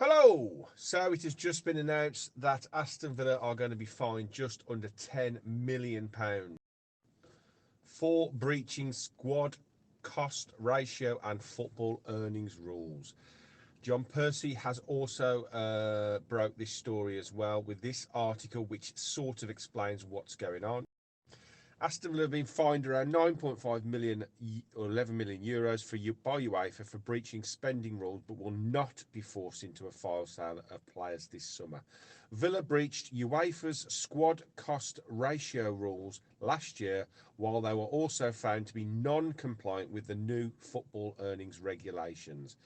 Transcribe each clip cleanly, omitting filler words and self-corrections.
Hello! So it has just been announced that Aston Villa are going to be fined just under £10 million for breaching squad cost ratio and football earnings rules. John Percy has also broke this story as well with this article, which sort of explains what's going on. Aston Villa have been fined around 9.5 million or 11 million euros by UEFA for breaching spending rules, but will not be forced into a fire sale of players this summer. Villa breached UEFA's squad cost ratio rules last year, while they were also found to be non-compliant with the new football earnings regulations.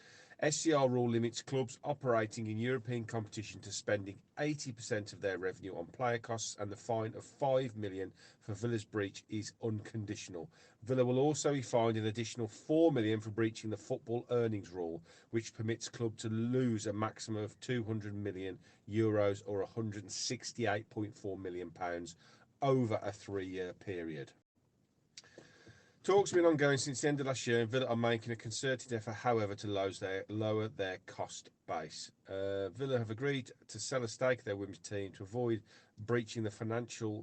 SCR rule limits clubs operating in European competition to spending 80% of their revenue on player costs, and the fine of 5 million for Villa's breach is unconditional. Villa will also be fined an additional 4 million for breaching the football earnings rule, which permits club to lose a maximum of 200 million euros or 168.4 million pounds over a 3-year period. Talks have been ongoing since the end of last year, and Villa are making a concerted effort, however, to lower their cost base. Villa have agreed to sell a stake of their women's team to avoid breaching the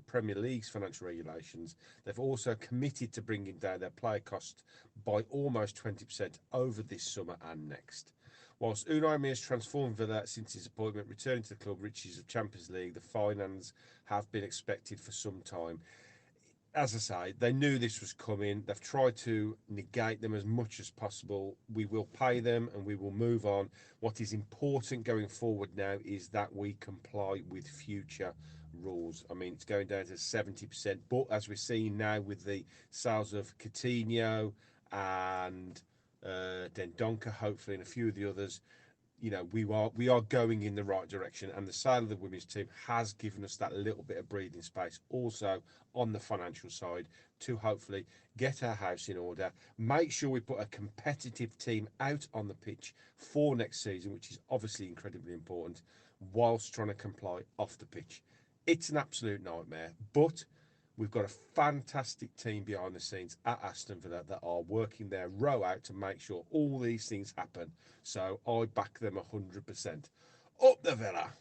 Premier League's financial regulations. They've also committed to bringing down their player cost by almost 20% over this summer and next. Whilst Unai Emery has transformed Villa since his appointment, returning to the club riches of Champions League, the finance have been expected for some time. As I say, they knew this was coming. They've tried to negate them as much as possible. We will pay them and we will move on. What is important going forward now is that we comply with future rules. I mean, it's going down to 70%, but as we're seeing now with the sales of Coutinho and Dendoncker, hopefully, and a few of the others, we are going in the right direction, and the sale of the women's team has given us that little bit of breathing space also on the financial side to hopefully get our house in order, make sure we put a competitive team out on the pitch for next season, which is obviously incredibly important, whilst trying to comply off the pitch. It's an absolute nightmare, but we've got a fantastic team behind the scenes at Aston Villa that are working their row out to make sure all these things happen. So I back them 100%. Up the Villa!